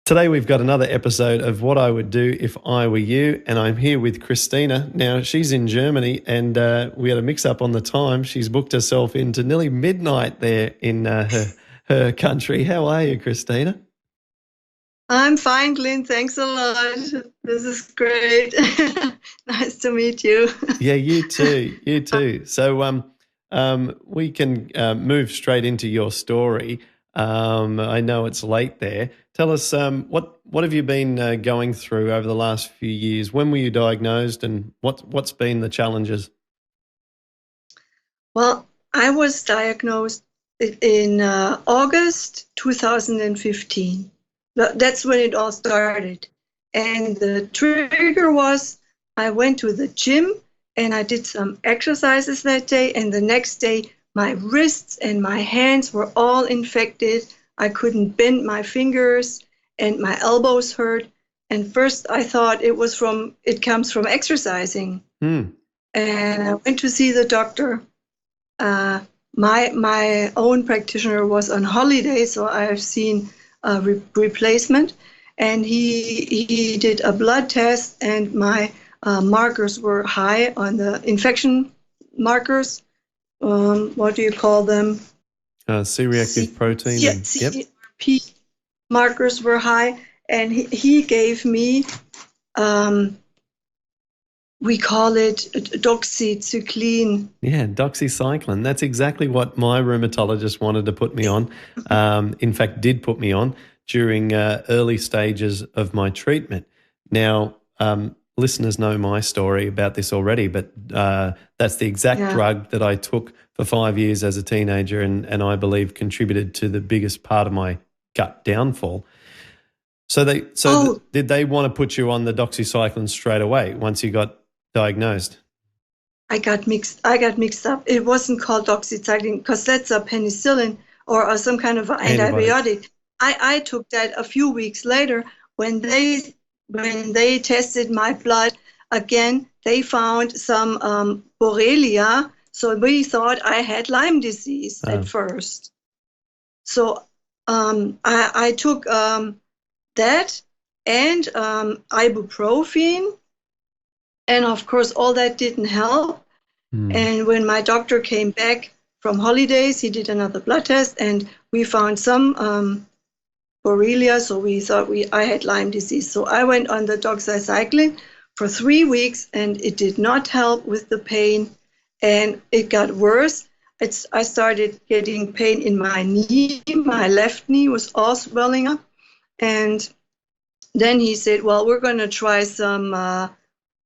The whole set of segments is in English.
Today we've got another episode of What I Would Do If I Were You, and I'm here with Christina. Now, she's in Germany, and we had a mix-up on the time. She's booked herself into nearly midnight there in her country. How are you, Christina? I'm fine, Clint. Thanks a lot. This is great. Nice to meet you. Yeah, you too. You too. So we can move straight into your story. I know it's late there. Tell us what have you been going through over the last few years? When were you diagnosed, and what's been the challenges? Well, I was diagnosed in August 2015. That's when it all started. And the trigger was I went to the gym and I did some exercises that day. And the next day, my wrists and my hands were all infected. I couldn't bend my fingers and my elbows hurt. And first I thought it comes from exercising. Hmm. And I went to see the doctor. My own practitioner was on holiday, so I've seen a replacement, and he did a blood test, and my markers were high on the infection markers. What do you call them? C-reactive protein. Yeah, Yep. CRP markers were high, and he gave me we call it doxycycline. Yeah, doxycycline. That's exactly what my rheumatologist wanted to put me on. In fact, did put me on during early stages of my treatment. Now, listeners know my story about this already, but that's the exact drug that I took for 5 years as a teenager, and I believe contributed to the biggest part of my gut downfall. So did they want to put you on the doxycycline straight away once you got diagnosed? I got mixed up. It wasn't called doxycycline because that's a penicillin or some kind of antibiotic. I took that a few weeks later when they tested my blood again. They found some Borrelia, so we thought I had Lyme disease at first. So I took that and ibuprofen. And of course, all that didn't help. And when my doctor came back from holidays, he did another blood test, and we found some Borrelia. So we thought I had Lyme disease. So I went on the doxycycline for 3 weeks, and it did not help with the pain, and it got worse. I started getting pain in my knee. My left knee was all swelling up, and then he said, "Well, we're going to try some."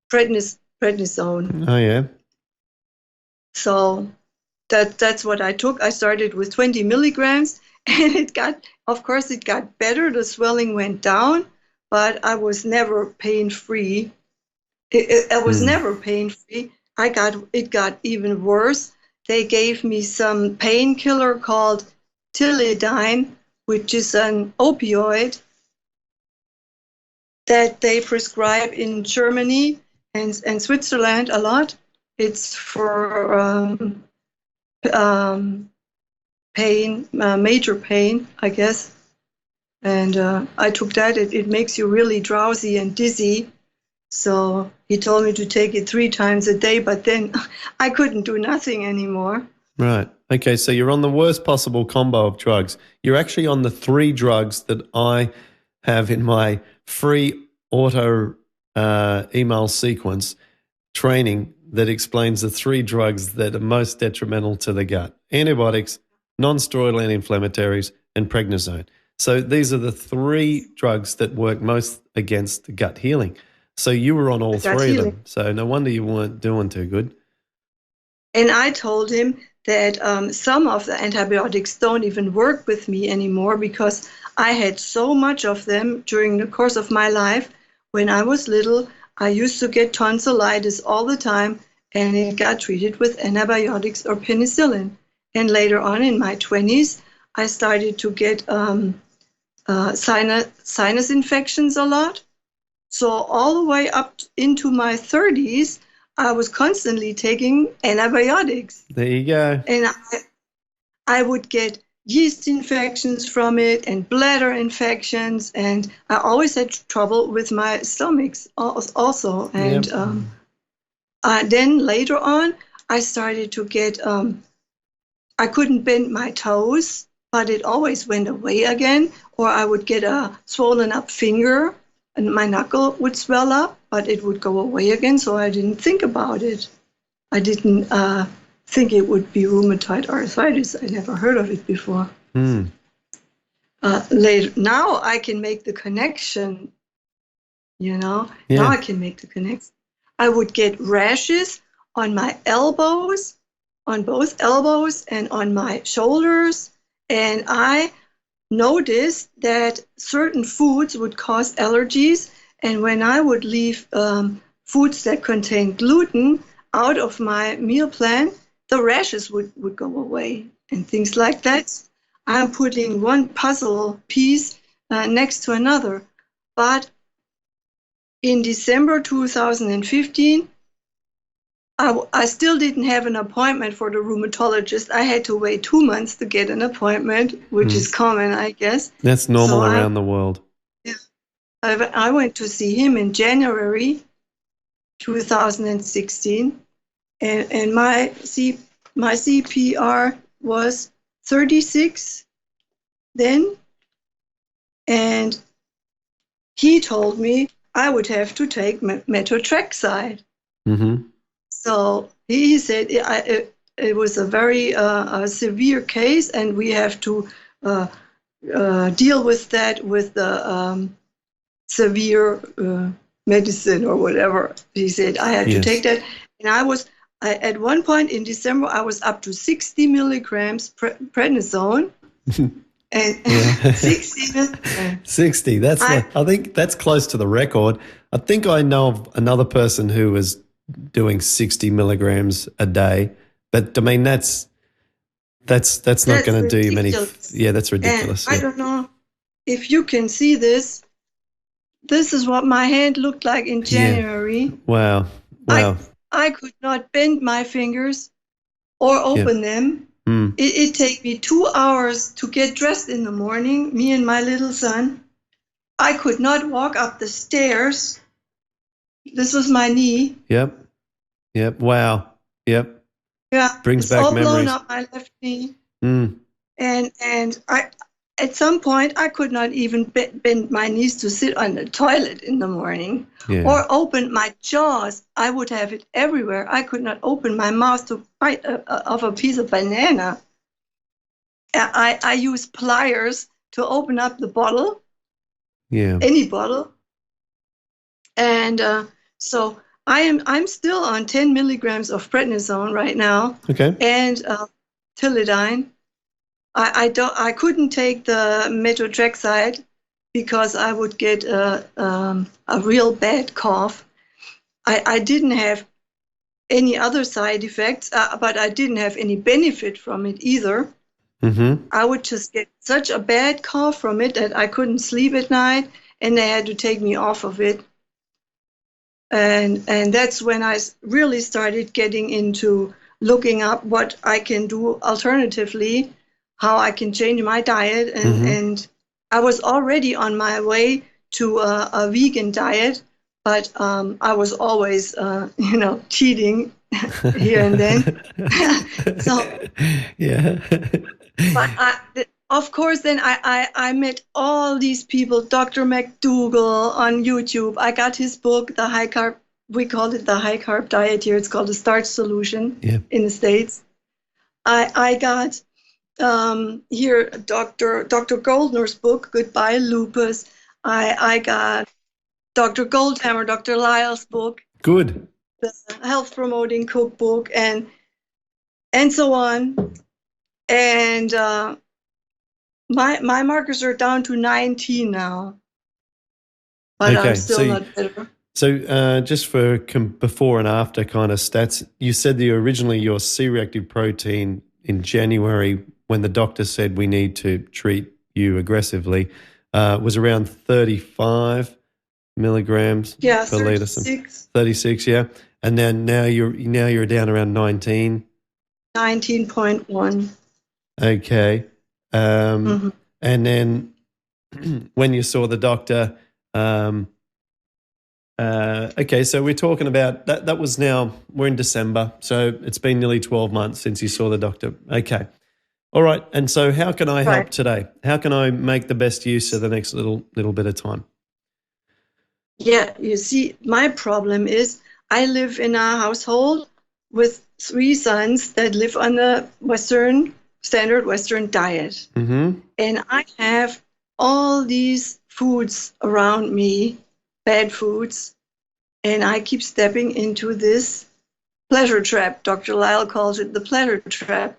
Prednisone. Oh, yeah. So that's what I took. I started with 20 milligrams, and it got better. The swelling went down, but I was never pain-free. I was never pain-free. It got even worse. They gave me some painkiller called Tilidine, which is an opioid that they prescribe in Germany and Switzerland a lot. It's for pain, major pain, I guess. And I took that. It makes you really drowsy and dizzy. So he told me to take it 3 times a day, but then I couldn't do nothing anymore. Right. Okay, so you're on the worst possible combo of drugs. You're actually on the 3 drugs that I have in my free auto email sequence training that explains the 3 drugs that are most detrimental to the gut: antibiotics, non-steroidal anti-inflammatories, and prednisone. So these are the 3 drugs that work most against gut healing. So you were on all 3 of them. So no wonder you weren't doing too good. And I told him that some of the antibiotics don't even work with me anymore because I had so much of them during the course of my life. When I was little, I used to get tonsillitis all the time, and it got treated with antibiotics or penicillin. And later on in my 20s, I started to get sinus infections a lot. So all the way up into my 30s, I was constantly taking antibiotics. There you go. And I would get yeast infections from it and bladder infections, and I always had trouble with my stomachs also. And then later on, I started to get, I couldn't bend my toes, but it always went away again, or I would get a swollen up finger and my knuckle would swell up, but it would go away again, so I didn't think about it. I didn't think it would be rheumatoid arthritis. I never heard of it before. Later, now I can make the connection, Now I can make the connection. I would get rashes on my elbows, on both elbows and on my shoulders, and I noticed that certain foods would cause allergies, and when I would leave foods that contain gluten out of my meal plan, the rashes would go away and things like that. I'm putting one puzzle piece next to another. But in December 2015, I still didn't have an appointment for the rheumatologist. I had to wait 2 months to get an appointment, which is common, I guess. That's normal around the world. Yeah, I went to see him in January 2016, and my CPR was 36 then, and he told me I would have to take methotrexate. So he said it was a very severe case, and we have to deal with that with the severe medicine or whatever. He said I had to take that, and at one point in December I was up to 60 milligrams prednisone. And 60. That's I think that's close to the record. I think I know of another person who was doing 60 milligrams a day, but I mean that's not going to do you many. Yeah, that's ridiculous. I don't know if you can see this. This is what my hand looked like in January. Wow. I could not bend my fingers or open them. It take me 2 hours to get dressed in the morning, me and my little son. I could not walk up the stairs. This was my knee. Yep. Wow. Yep. Yeah. Brings back memories. All blown up my left knee. And I, at some point, I could not even bend my knees to sit on the toilet in the morning or open my jaws. I would have it everywhere. I could not open my mouth to bite off a piece of banana. I use pliers to open up the bottle. Yeah. Any bottle. And so I'm still on 10 milligrams of prednisone right now. Okay. And tilidine. I couldn't take the methotrexate because I would get a real bad cough. I didn't have any other side effects, but I didn't have any benefit from it either. I would just get such a bad cough from it that I couldn't sleep at night, and they had to take me off of it. And that's when I really started getting into looking up what I can do alternatively, how I can change my diet. And I was already on my way to a vegan diet, but I was always, cheating here and then. But of course, then I met all these people, Dr. McDougall on YouTube. I got his book, The High Carb, we call it the High Carb Diet here. It's called The Starch Solution in the States. I got here Dr. Goldner's book, Goodbye Lupus. I got Dr. Goldhammer, Dr. Lyle's book. Good. The Health Promoting Cookbook and so on. And my markers are down to 19 now. But I'm still not better. So just for before and after kind of stats, you said that originally your C-reactive protein in January, when the doctor said we need to treat you aggressively, was around 35 milligrams per 36. 36, yeah. And then now you're down around 19. 19.1. Okay. Mhm. And then when you saw the doctor, okay, so we're talking about that. That was now, we're in December, so it's been nearly 12 months since you saw the doctor. Okay. All right. And so how can I help Right. today? How can I make the best use of the next little bit of time? Yeah, you see, my problem is I live in a household with three sons that live on the standard Western diet. Mm-hmm. And I have all these foods around me, bad foods, and I keep stepping into this pleasure trap. Dr. Lyle calls it the pleasure trap.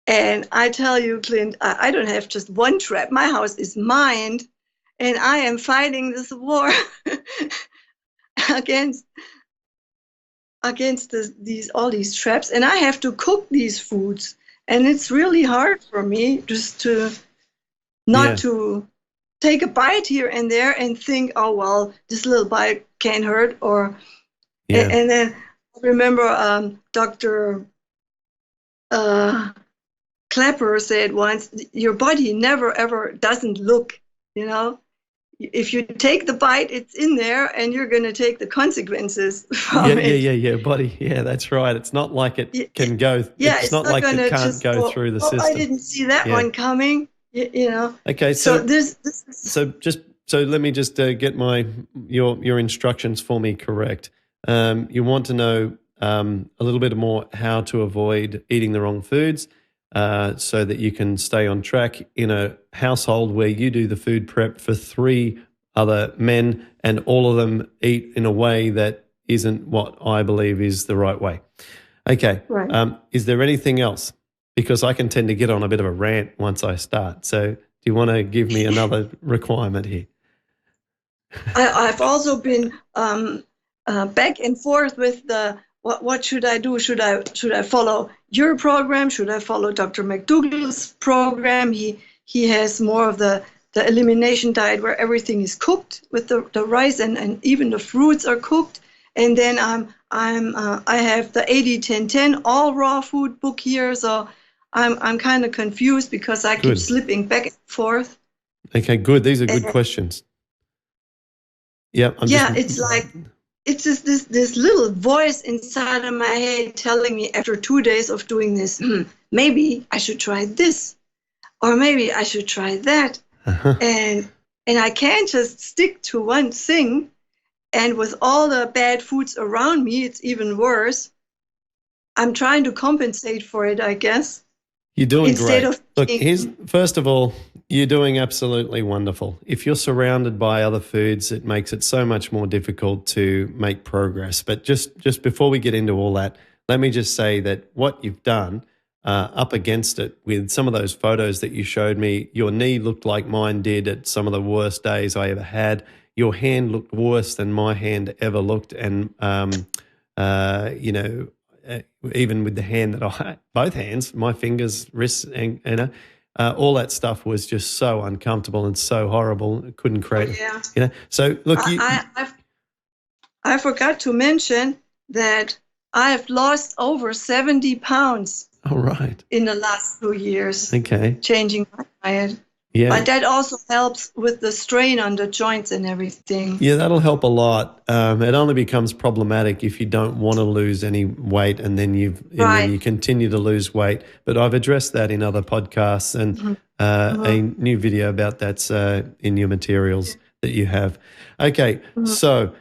And I tell you, Clint, I don't have just one trap. My house is mined, and I am fighting this war against all these traps, and I have to cook these foods, and it's really hard for me just to not to take a bite here and there and think, oh well, this little bite can't hurt, or and then I remember Dr. Clapper said once, your body never ever doesn't look, you know. If you take the bite, it's in there, and you're going to take the consequences from it. Body. Yeah, that's right. It's not like it can go. Yeah, It's it's not not like going it to can't just go go, through the oh, I system. didn't see that one coming, you know. Okay, so so let me just get your instructions for me correct. You want to know a little bit more how to avoid eating the wrong foods, so that you can stay on track in a household where you do the food prep for 3 other men, and all of them eat in a way that isn't what I believe is the right way. Okay. right. Is there anything else? Because I can tend to get on a bit of a rant once I start. So do you want to give me another requirement here? I've also been back and forth with the what should I do? Should I follow your program? Should I follow Dr. McDougall's program? He has more of the elimination diet where everything is cooked with the rice, and even the fruits are cooked. And then I have the 80-10-10 all raw food book here, so I'm kind of confused because I keep slipping back and forth. Okay, good. These are good questions. Yeah, it's like it's just this little voice inside of my head telling me after 2 days of doing this, maybe I should try this, or maybe I should try that. And I can't just stick to one thing. And with all the bad foods around me, it's even worse. I'm trying to compensate for it, I guess. You're doing Instead great. Look, first of all, you're doing absolutely wonderful. If you're surrounded by other foods, it makes it so much more difficult to make progress. But just before we get into all that, let me just say that what you've done up against it with some of those photos that you showed me, your knee looked like mine did at some of the worst days I ever had. Your hand looked worse than my hand ever looked. And, even with the hand that both hands, my fingers, wrists, and all that stuff was just so uncomfortable and so horrible. It couldn't create, So look, I forgot to mention that I've lost over 70 pounds. All right. In the last 2 years. Okay. Changing my diet. Yeah. But that also helps with the strain on the joints and everything. Yeah, that'll help a lot. It only becomes problematic if you don't want to lose any weight, and then then you continue to lose weight. But I've addressed that in other podcasts, and a new video about that's in your materials that you have. Okay, so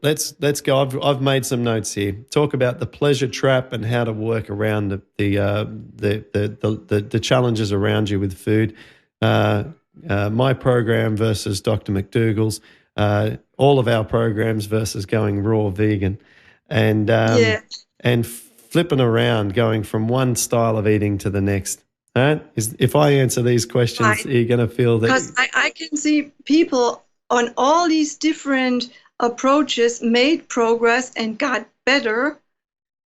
let's go. I've made some notes here. Talk about the pleasure trap and how to work around the challenges around you with food. My program versus Dr. McDougall's, all of our programs versus going raw vegan, and flipping around, going from one style of eating to the next. Right? If I answer these questions, you're going to feel that. Because I can see people on all these different approaches made progress and got better.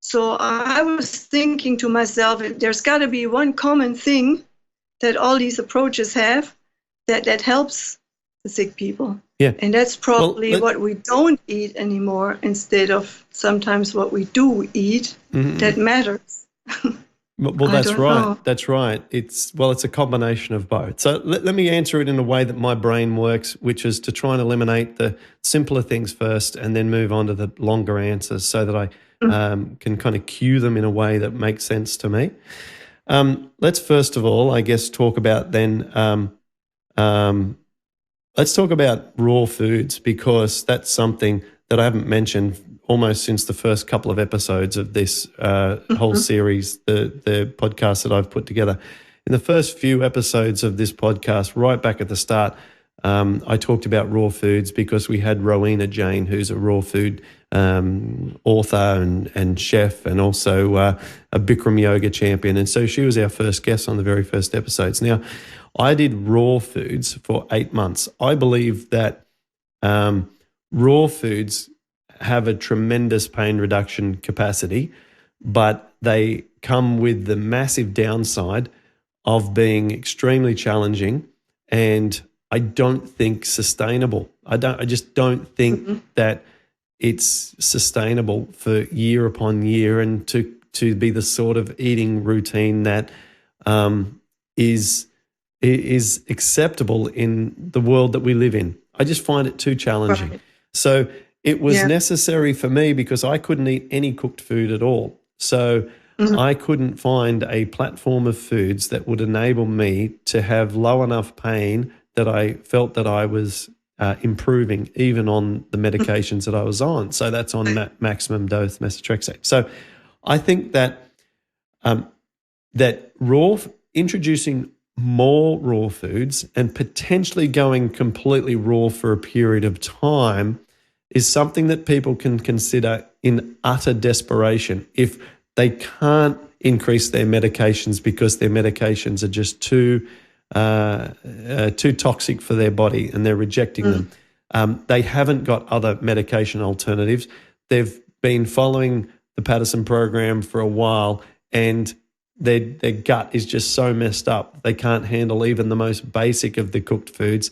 So I was thinking to myself, there's got to be one common thing that all these approaches have that helps the sick people. Yeah. And that's probably what we don't eat anymore instead of sometimes what we do eat that matters. Well, I that's don't right. know. That's right. It's a combination of both. So let me answer it in a way that my brain works, which is to try and eliminate the simpler things first and then move on to the longer answers so that I can kind of cue them in a way that makes sense to me. Let's first of all, I guess, talk about then, let's talk about raw foods, because that's something that I haven't mentioned almost since the first couple of episodes of this whole series, the podcast that I've put together. In the first few episodes of this podcast, right back at the start, I talked about raw foods because we had Rowena Jane, who's a raw food author and chef, and also a Bikram yoga champion. And so she was our first guest on the very first episodes. Now, I did raw foods for 8 months. I believe that raw foods have a tremendous pain reduction capacity, but they come with the massive downside of being extremely challenging and I don't think sustainable. I just don't think that it's sustainable for year upon year, and to be the sort of eating routine that is acceptable in the world that we live in. I just find it too challenging. Right. So it was necessary for me because I couldn't eat any cooked food at all. So I couldn't find a platform of foods that would enable me to have low enough pain that I felt that I was improving even on the medications that I was on. So that's on maximum dose methotrexate. So I think that that introducing more raw foods and potentially going completely raw for a period of time is something that people can consider in utter desperation if they can't increase their medications because their medications are just too toxic for their body and they're rejecting them. They haven't got other medication alternatives. They've been following the Paddison program for a while and their gut is just so messed up. They can't handle even the most basic of the cooked foods.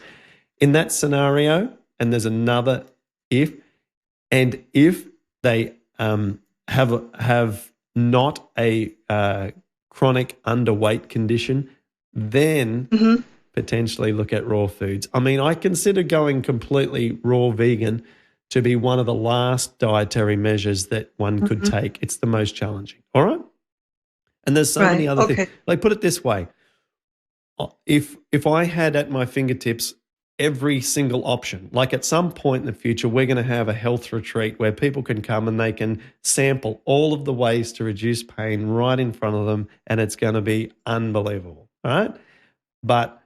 In that scenario, and there's another if they have not a chronic underweight condition, then potentially look at raw foods. I mean, I consider going completely raw vegan to be one of the last dietary measures that one could take. It's the most challenging. All right? And there's so many other things. Like, put it this way. If I had at my fingertips every single option, like at some point in the future, we're going to have a health retreat where people can come and they can sample all of the ways to reduce pain right in front of them, and it's going to be unbelievable, all right? But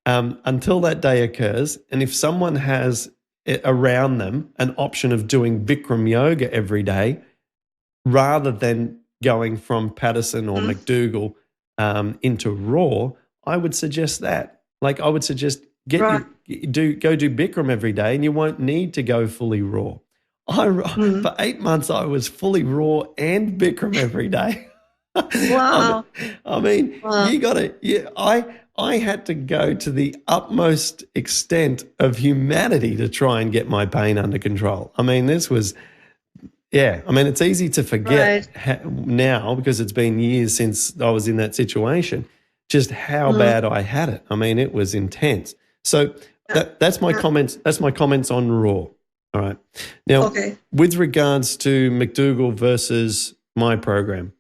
until that day occurs, and if someone has around them an option of doing Bikram yoga every day rather than going from Paddison or McDougall into raw, I would suggest that. Like, I would suggest go do Bikram every day, and you won't need to go fully raw. For 8 months, I was fully raw and Bikram every day. Wow. I mean, you got to. Yeah, I had to go to the utmost extent of humanity to try and get my pain under control. I mean, this was. Yeah, I mean, it's easy to forget now because it's been years since I was in that situation, just how bad I had it. I mean, it was intense. So that's my comments. That's my comments on raw. All right. Now, with regards to McDougall versus my program,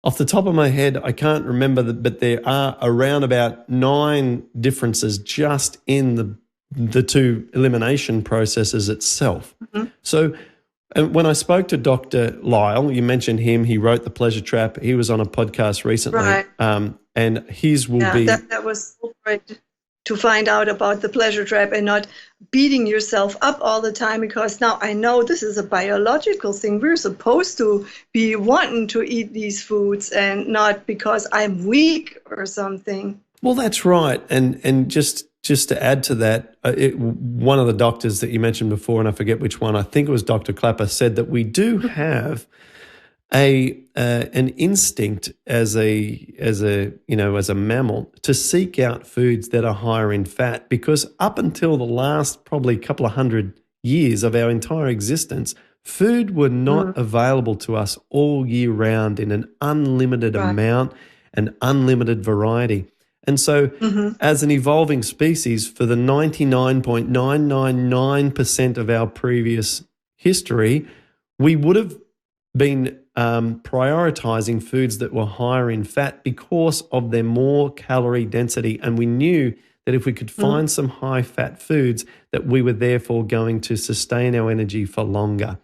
off the top of my head, I can't remember, but there are around about 9 differences just in the two elimination processes itself. So. And when I spoke to Dr. Lyle, you mentioned him. He wrote The Pleasure Trap. He was on a podcast recently, and his will be. That was so great to find out about the pleasure trap and not beating yourself up all the time, because now I know this is a biological thing. We're supposed to be wanting to eat these foods and not because I'm weak or something. Well, that's right, and just to add to that, one of the doctors that you mentioned before, and I forget which one, I think it was Dr. Clapper, said that we do have an instinct as a mammal to seek out foods that are higher in fat, because up until the last probably couple of hundred years of our entire existence, Food were not available to us all year round in an unlimited amount and unlimited variety. And so as an evolving species, for the 99.999% of our previous history, we would have been prioritizing foods that were higher in fat because of their more calorie density. And we knew that if we could find some high fat foods, that we were therefore going to sustain our energy for longer.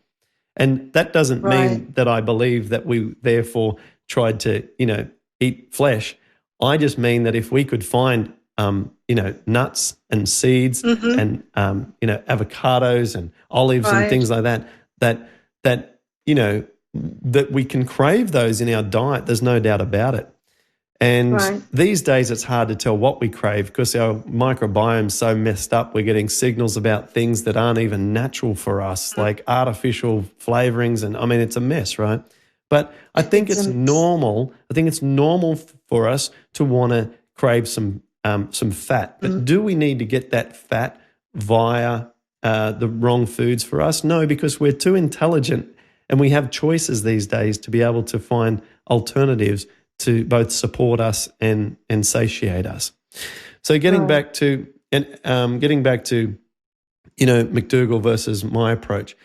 And that doesn't mean that I believe that we therefore tried to, eat flesh. I just mean that if we could find, nuts and seeds and, avocados and olives and things like that we can crave those in our diet. There's no doubt about it. And these days it's hard to tell what we crave because our microbiome's so messed up. We're getting signals about things that aren't even natural for us, like artificial flavorings. And I mean, it's a mess, right? But I think it's normal. I think it's normal for us to want to crave some fat. But do we need to get that fat via the wrong foods for us? No, because we're too intelligent and we have choices these days to be able to find alternatives to both support us and satiate us. So getting back to McDougall versus my approach.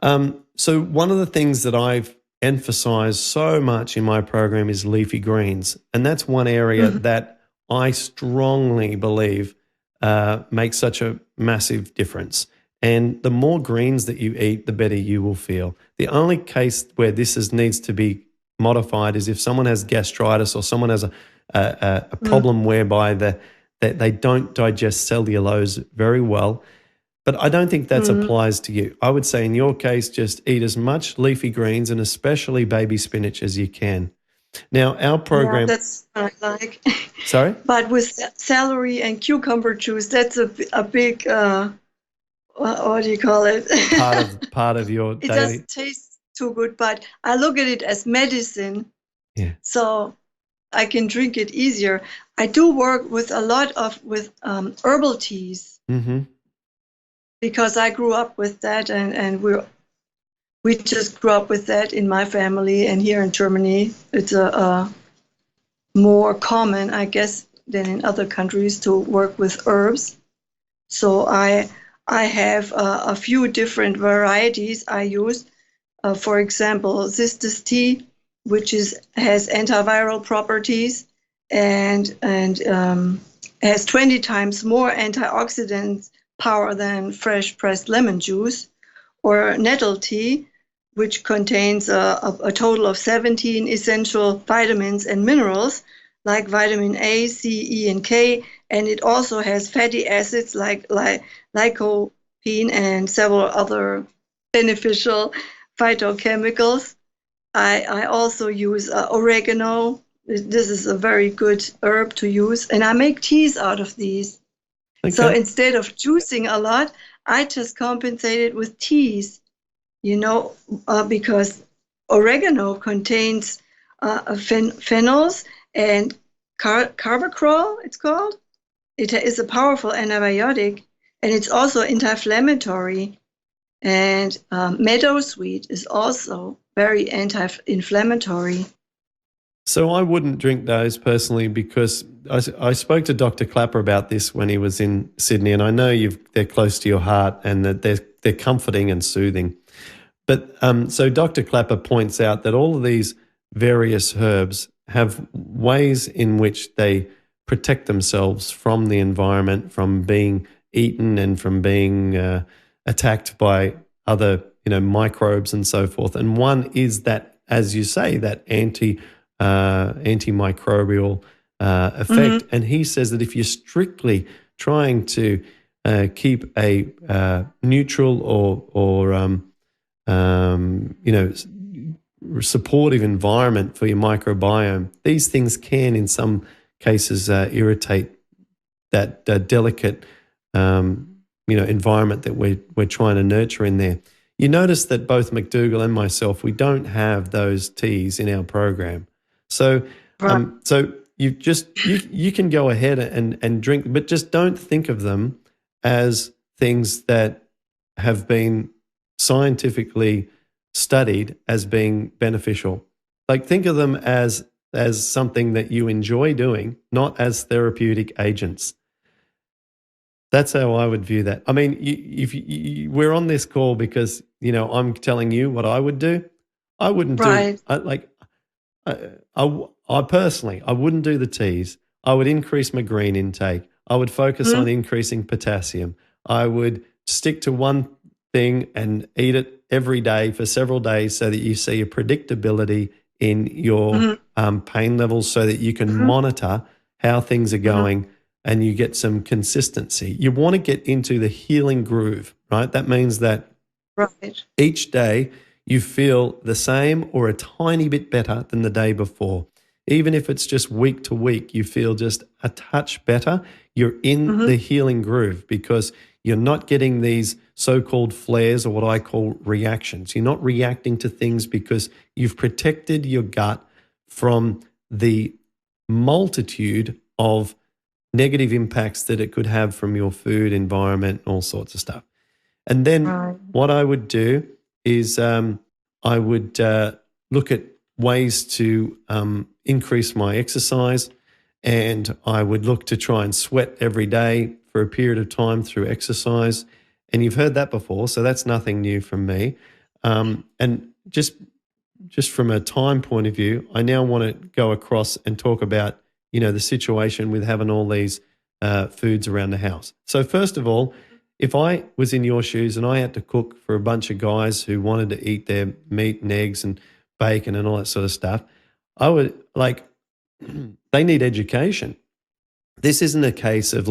So one of the things that I've emphasized so much in my program is leafy greens, and that's one area that I strongly believe makes such a massive difference. And the more greens that you eat, the better you will feel. The only case where this needs to be modified is if someone has gastritis or someone has a problem whereby they don't digest cellulose very well. But I don't think that applies to you. I would say in your case, just eat as much leafy greens and especially baby spinach as you can. Now, our program... Yeah, that's what I like. Sorry? But with celery and cucumber juice, that's a big, what do you call it? part of your daily... It doesn't taste too good, but I look at it as medicine. Yeah. So I can drink it easier. I do work with a lot with herbal teas because I grew up with that, and we just grew up with that in my family. And here in Germany, it's a more common, I guess, than in other countries to work with herbs. So I have a few different varieties I use. For example, Zistis tea, which has antiviral properties and has 20 times more antioxidant power than fresh pressed lemon juice, or nettle tea, which contains a total of 17 essential vitamins and minerals like vitamin A, C, E, and K, and it also has fatty acids like lycopene and several other beneficial phytochemicals. I also use oregano. This is a very good herb to use, and I make teas out of these. Okay. So instead of juicing a lot, I just compensate it with teas, because oregano contains phenols and carbapenem, it's called. It is a powerful antibiotic, and it's also anti-inflammatory. And meadowsweet is also very anti-inflammatory. So I wouldn't drink those personally because I spoke to Dr. Clapper about this when he was in Sydney, and I know they're close to your heart and that they're comforting and soothing. But so Dr. Clapper points out that all of these various herbs have ways in which they protect themselves from the environment, from being eaten and from being attacked by other, microbes and so forth. And one is that, as you say, that antimicrobial effect. And he says that if you're strictly trying to keep a neutral or supportive environment for your microbiome, these things can, in some cases, irritate that delicate environment that we're trying to nurture in there. You notice that both McDougall and myself, we don't have those teas in our program. So so you can go ahead and drink, but just don't think of them as things that have been scientifically studied as being beneficial. Like, think of them as something that you enjoy doing, not as therapeutic agents. That's how I would view that. I mean, we're on this call because, I'm telling you what I would do. I wouldn't Right. I personally, I wouldn't do the teas. I would increase my green intake. I would focus on increasing potassium. I would stick to one thing and eat it every day for several days so that you see a predictability in your pain levels, so that you can monitor how things are going and you get some consistency. You want to get into the healing groove, right? That means that each day you feel the same or a tiny bit better than the day before. Even if it's just week to week, you feel just a touch better. You're in the healing groove because you're not getting these so-called flares, or what I call reactions. You're not reacting to things because you've protected your gut from the multitude of negative impacts that it could have from your food, environment, all sorts of stuff. And then what I would do is I would look at ways to increase my exercise, and I would look to try and sweat every day for a period of time through exercise. And you've heard that before, so that's nothing new from me. And just from a time point of view, I now want to go across and talk about, the situation with having all these foods around the house. So first of all, if I was in your shoes and I had to cook for a bunch of guys who wanted to eat their meat and eggs and bacon and all that sort of stuff, I would they need education. This isn't a case of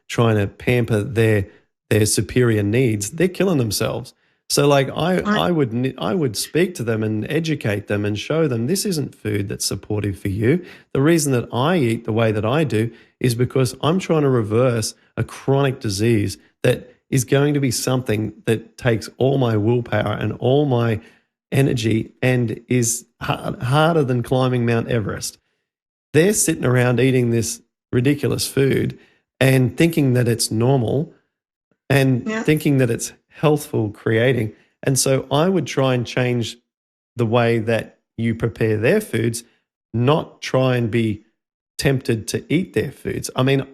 trying to pamper their superior needs. They're killing themselves. So I would speak to them and educate them and show them this isn't food that's supportive for you. The reason that I eat the way that I do is because I'm trying to reverse a chronic disease that is going to be something that takes all my willpower and all my energy and is harder than climbing Mount Everest. They're sitting around eating this ridiculous food and thinking that it's normal and thinking that it's healthful creating. And so I would try and change the way that you prepare their foods, not try and be tempted to eat their foods. I mean,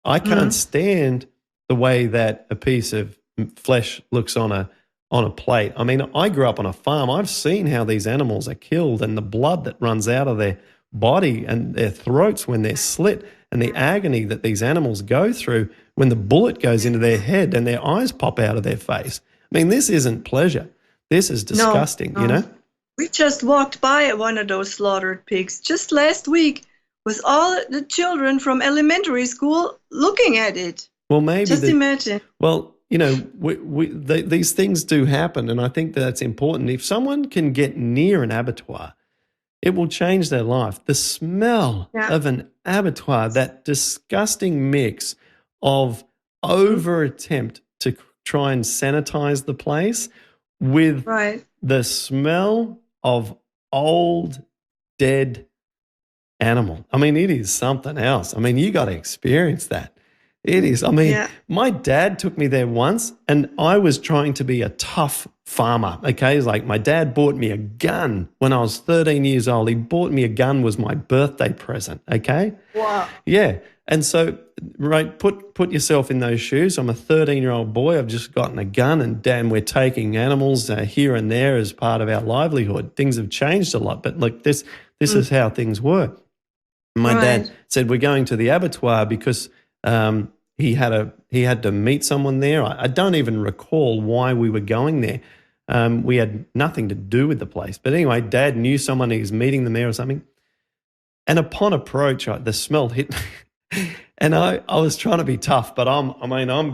I can't stand the way that a piece of flesh looks on a plate. I mean, I grew up on a farm. I've seen how these animals are killed and the blood that runs out of their body and their throats when they're slit, and the agony that these animals go through when the bullet goes into their head and their eyes pop out of their face. I mean, this isn't pleasure. This is disgusting, No. We just walked by one of those slaughtered pigs just last week with all the children from elementary school looking at it. Well, maybe just imagine. Well, these things do happen, and I think that's important. If someone can get near an abattoir, it will change their life. The smell of an abattoir, that disgusting mix of over attempt to try and sanitize the place with the smell of old, dead animal. I mean, it is something else. I mean, you got to experience that. It is. I mean, my dad took me there once and I was trying to be a tough farmer. Okay. It's like my dad bought me a gun when I was 13 years old. He bought me a gun, was my birthday present. Okay. Wow. Yeah. And so, put yourself in those shoes. I'm a 13-year-old boy. I've just gotten a gun and damn, we're taking animals here and there as part of our livelihood. Things have changed a lot, but this is how things were. My dad said, we're going to the abattoir because he had to meet someone there. I don't even recall why we were going there. We had nothing to do with the place. But anyway, Dad knew someone, he was meeting them there or something. And upon approach, the smell hit me. And I was trying to be tough, but I'm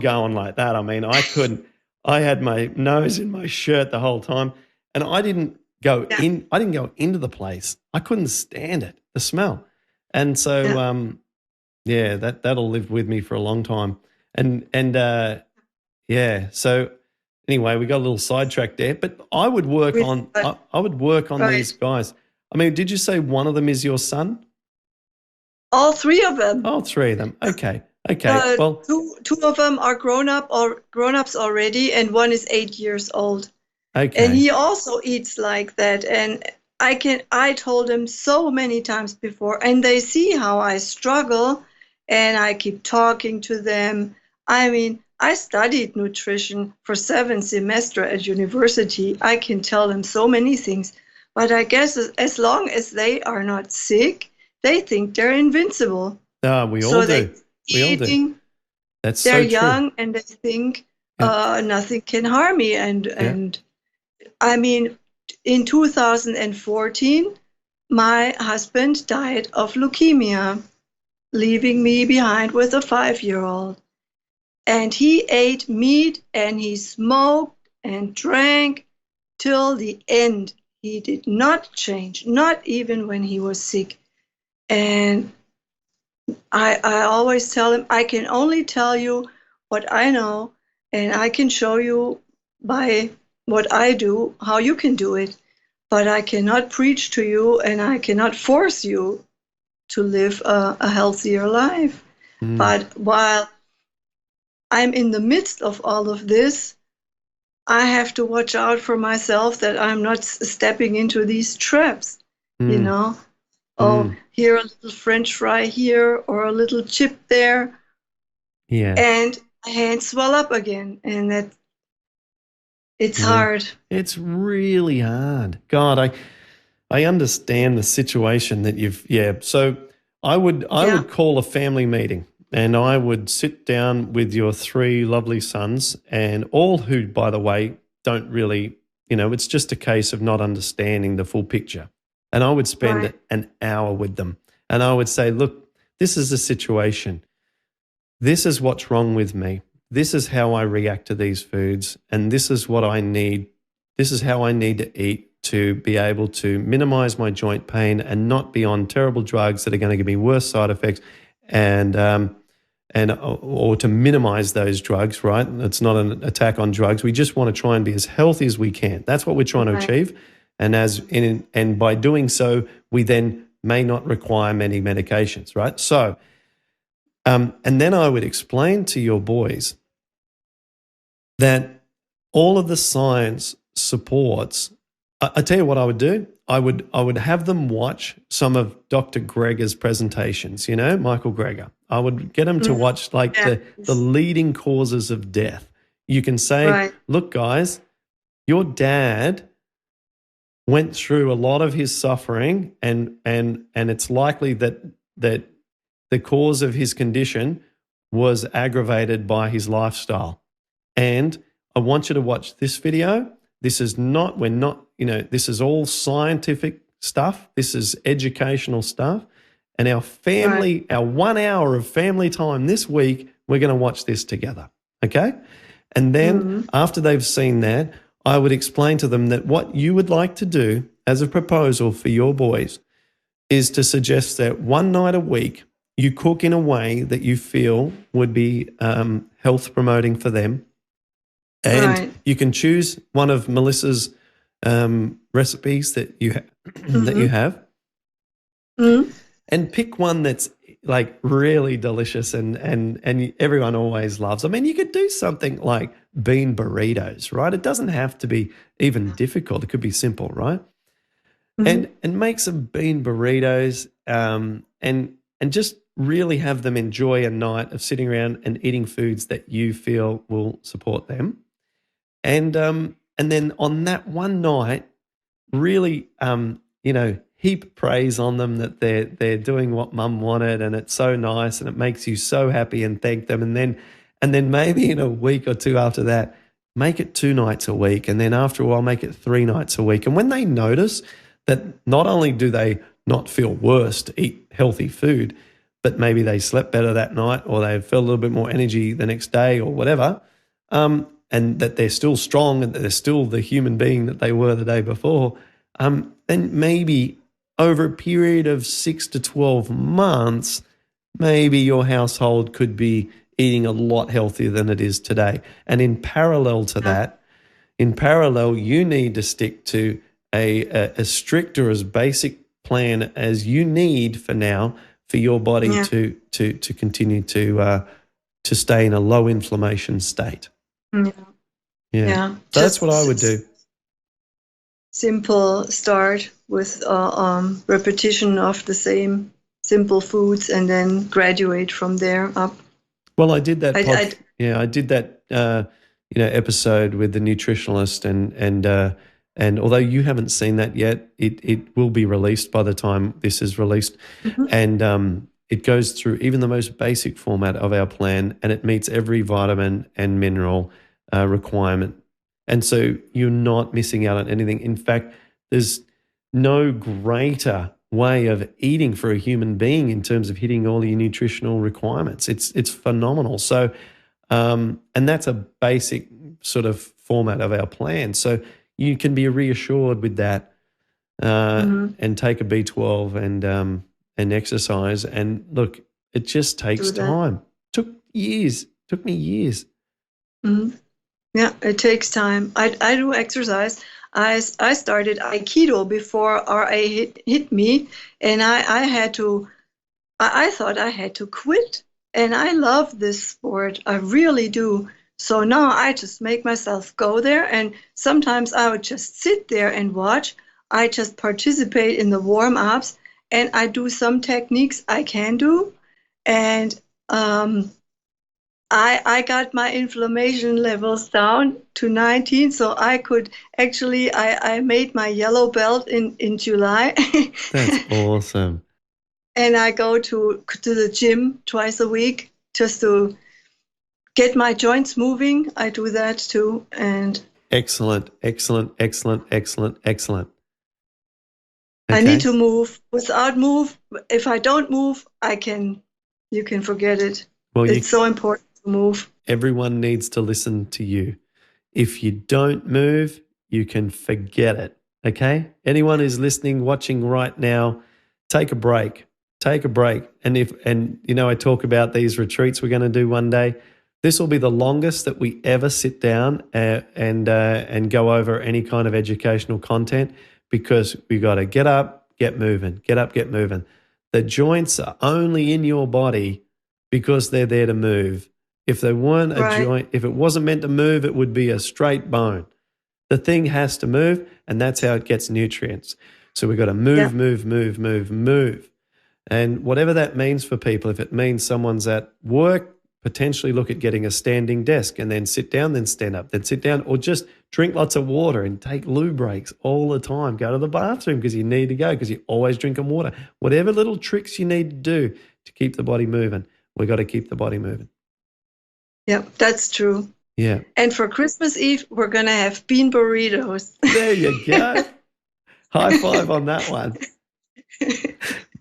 going like that. I mean, I couldn't. I had my nose in my shirt the whole time, and I didn't go in. I didn't go into the place. I couldn't stand it, the smell. And so, that'll live with me for a long time. So anyway, we got a little sidetracked there. But I would work on these guys. I mean, did you say one of them is your son? All three of them. All three of them. Okay. Well, two of them are grown ups already, and one is 8 years old. And Okay. he also eats like that. And I told him so many times before, and they see how I struggle, and I keep talking to them. I mean, I studied nutrition for 7 semesters at university. I can tell them so many things, but I guess as long as they are not sick, they think they're invincible. We all So they do. We all do. eating, That's they're so true. young, and they think Yeah. nothing can harm me. Yeah. And I mean, in 2014, my husband died of leukemia, leaving me behind with a 5-year-old. And he ate meat and he smoked and drank till the end. He did not change, not even when he was sick. And I always tell him, I can only tell you what I know, and I can show you by what I do how you can do it. But I cannot preach to you, and I cannot force you to live a healthier life. Mm. But while I'm in the midst of all of this, I have to watch out for myself that I'm not stepping into these traps, you Mm. know. Oh, Mm. here a little French fry here or a little chip there, Yeah. and hands swell up again, and that it's Yeah. hard. It's really hard. God, I understand the situation that yeah. So I would Yeah, call a family meeting, and I would sit down with your 3 lovely sons, and all who, by the way, don't really, it's just a case of not understanding the full picture. And I would spend right, an hour with them, and I would say, look, this is the situation. This is what's wrong with me. This is how I react to these foods, and this is what I need. This is how I need to eat to be able to minimize my joint pain and not be on terrible drugs that are going to give me worse side effects, and or to minimize those drugs. Right? It's not an attack on drugs. We just want to try and be as healthy as we can. That's what we're trying to right, achieve, and by doing so, we then may not require many medications. Right? So. And then I would explain to your boys that all of the science supports. I tell you what I would do. I would have them watch some of Dr. Greger's presentations. Michael Greger. I would get them to watch like yeah, the leading causes of death. You can say, right, look, guys, your dad went through a lot of his suffering, and it's likely that the cause of his condition was aggravated by his lifestyle. And I want you to watch this video. This is not, this is all scientific stuff. This is educational stuff. And our family, right, our 1 hour of family time this week, we're going to watch this together. Okay? And then after they've seen that, I would explain to them that what you would like to do as a proposal for your boys is to suggest that one night a week, you cook in a way that you feel would be health promoting for them. And right. you can choose one of Melissa's recipes that you that you have, Mm-hmm. and pick one that's like really delicious and everyone always loves. I mean, you could do something like bean burritos, right? It doesn't have to be even difficult. It could be simple, right? Mm-hmm. And make some bean burritos, and just really have them enjoy a night of sitting around and eating foods that you feel will support them. And then on that one night, really heap praise on them that they're doing what mum wanted, and it's so nice and it makes you so happy, and thank them. And then maybe in a week or two after that, make it 2 nights a week, and then after a while make it 3 nights a week. And when they notice that not only do they not feel worse to eat healthy food, but maybe they slept better that night, or they felt a little bit more energy the next day, or whatever, and that they're still strong and that they're still the human being that they were the day before, then maybe over a period of 6 to 12 months, maybe your household could be eating a lot healthier than it is today. And in parallel to that, you need to stick to a strict or as basic plan as you need for now for your body to continue to stay in a low inflammation state. Yeah. Yeah. Yeah. So that's what I would do. simple start with repetition of the same simple foods, and then graduate from there up. Well, I did that I I did that episode with the nutritionalist, and although you haven't seen that yet, it will be released by the time this is released, and it goes through even the most basic format of our plan, and it meets every vitamin and mineral requirement, and so you're not missing out on anything. In fact, there's no greater way of eating for a human being in terms of hitting all your nutritional requirements. It's phenomenal. So, and that's a basic sort of format of our plan. So you can be reassured with that, and take a B12 and exercise. And look, it just takes time. Took me years. Mm-hmm. Yeah, it takes time. I do exercise. I started Aikido before RA hit me, and I thought I had to quit. And I love this sport. I really do. So now I just make myself go there, and sometimes I would just sit there and watch. I just participate in the warm-ups, and I do some techniques I can do. And I got my inflammation levels down to 19, so I could actually, I made my yellow belt in July. That's awesome. And I go to the gym twice a week just to get my joints moving. I do that too. And excellent. Okay. I need to move. Without move, if I don't move, you can forget it. Well, it's so important to move. Everyone needs to listen to you. If you don't move, you can forget it. Okay? Anyone who's listening, watching right now, take a break. Take a break. And I talk about these retreats we're going to do one day. This will be the longest that we ever sit down and go over any kind of educational content, because we got to get up, get moving, get up, get moving. The joints are only in your body because they're there to move. If they weren't a joint, if it wasn't meant to move, it would be a straight bone. The thing has to move, and that's how it gets nutrients. So we've got to move, move. And whatever that means for people, if it means someone's at work, potentially look at getting a standing desk and then sit down, then stand up, then sit down, or just drink lots of water and take loo breaks all the time. Go to the bathroom because you need to go, because you're always drinking water. Whatever little tricks you need to do to keep the body moving, we've got to keep the body moving. Yeah, that's true. Yeah. And for Christmas Eve, we're going to have bean burritos. There you go. High five on that one.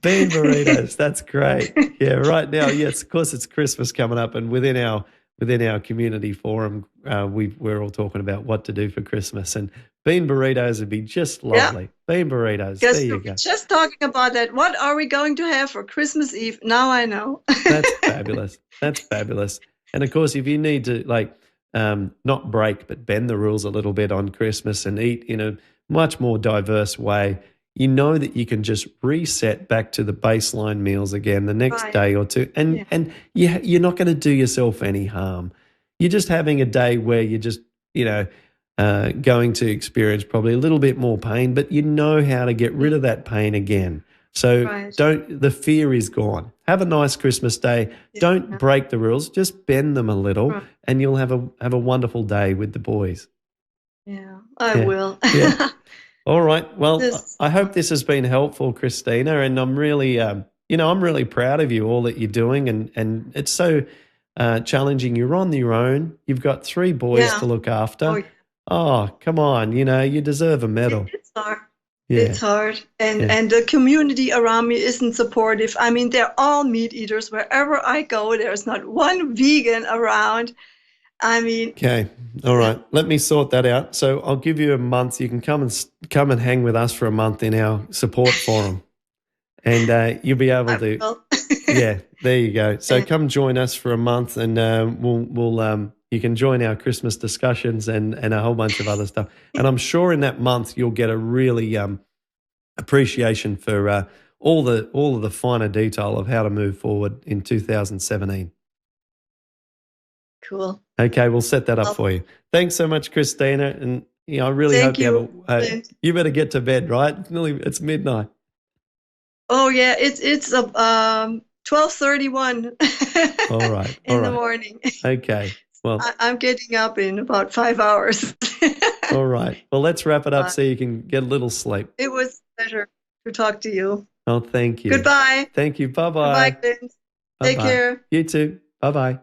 Bean burritos, that's great. Yeah, right now, yes, of course, it's Christmas coming up, and within our community forum, we're all talking about what to do for Christmas, and bean burritos would be just lovely. Yeah. Bean burritos, there you go. Just talking about that, what are we going to have for Christmas Eve? Now I know. That's fabulous. That's fabulous. And of course, if you need to not break but bend the rules a little bit on Christmas and eat in a much more diverse way, you know that you can just reset back to the baseline meals again the next day or two. And you're not going to do yourself any harm. You're just having a day where you're just, going to experience probably a little bit more pain, but you know how to get rid of that pain again. So the fear is gone. Have a nice Christmas day. Yeah. Don't break the rules. Just bend them a little, and you'll have a wonderful day with the boys. Yeah, I will. Yeah. All right. Well, I hope this has been helpful, Christina, and I'm really, I'm really proud of you, all that you're doing, and it's so challenging. You're on your own. You've got 3 boys to look after. Oh, come on. You deserve a medal. It's hard. Yeah. It's hard. And the community around me isn't supportive. I mean, they're all meat eaters. Wherever I go, there's not one vegan around. I mean, okay, all right. Let me sort that out. So I'll give you a month. You can come and hang with us for a month in our support forum, and you'll be able to. Yeah, there you go. So come join us for a month, and we'll you can join our Christmas discussions and a whole bunch of other stuff. And I'm sure in that month you'll get a really appreciation for all of the finer detail of how to move forward in 2017. Cool. Okay, we'll set that up for you. Thanks so much, Christina, and Yeah, I really Thank hope you have you, Clint. you better get to bed, right? It's midnight. Oh yeah, it's 12:31 All right. All in the right. morning. Okay. Well, I'm getting up in about 5 hours. all right. Well, let's wrap it up But so you can get a little sleep. it was a pleasure to talk to you. Oh, thank you. Goodbye. Thank you. Goodbye, Bye-bye. Clint. Take Bye-bye. care. You too. Bye-bye.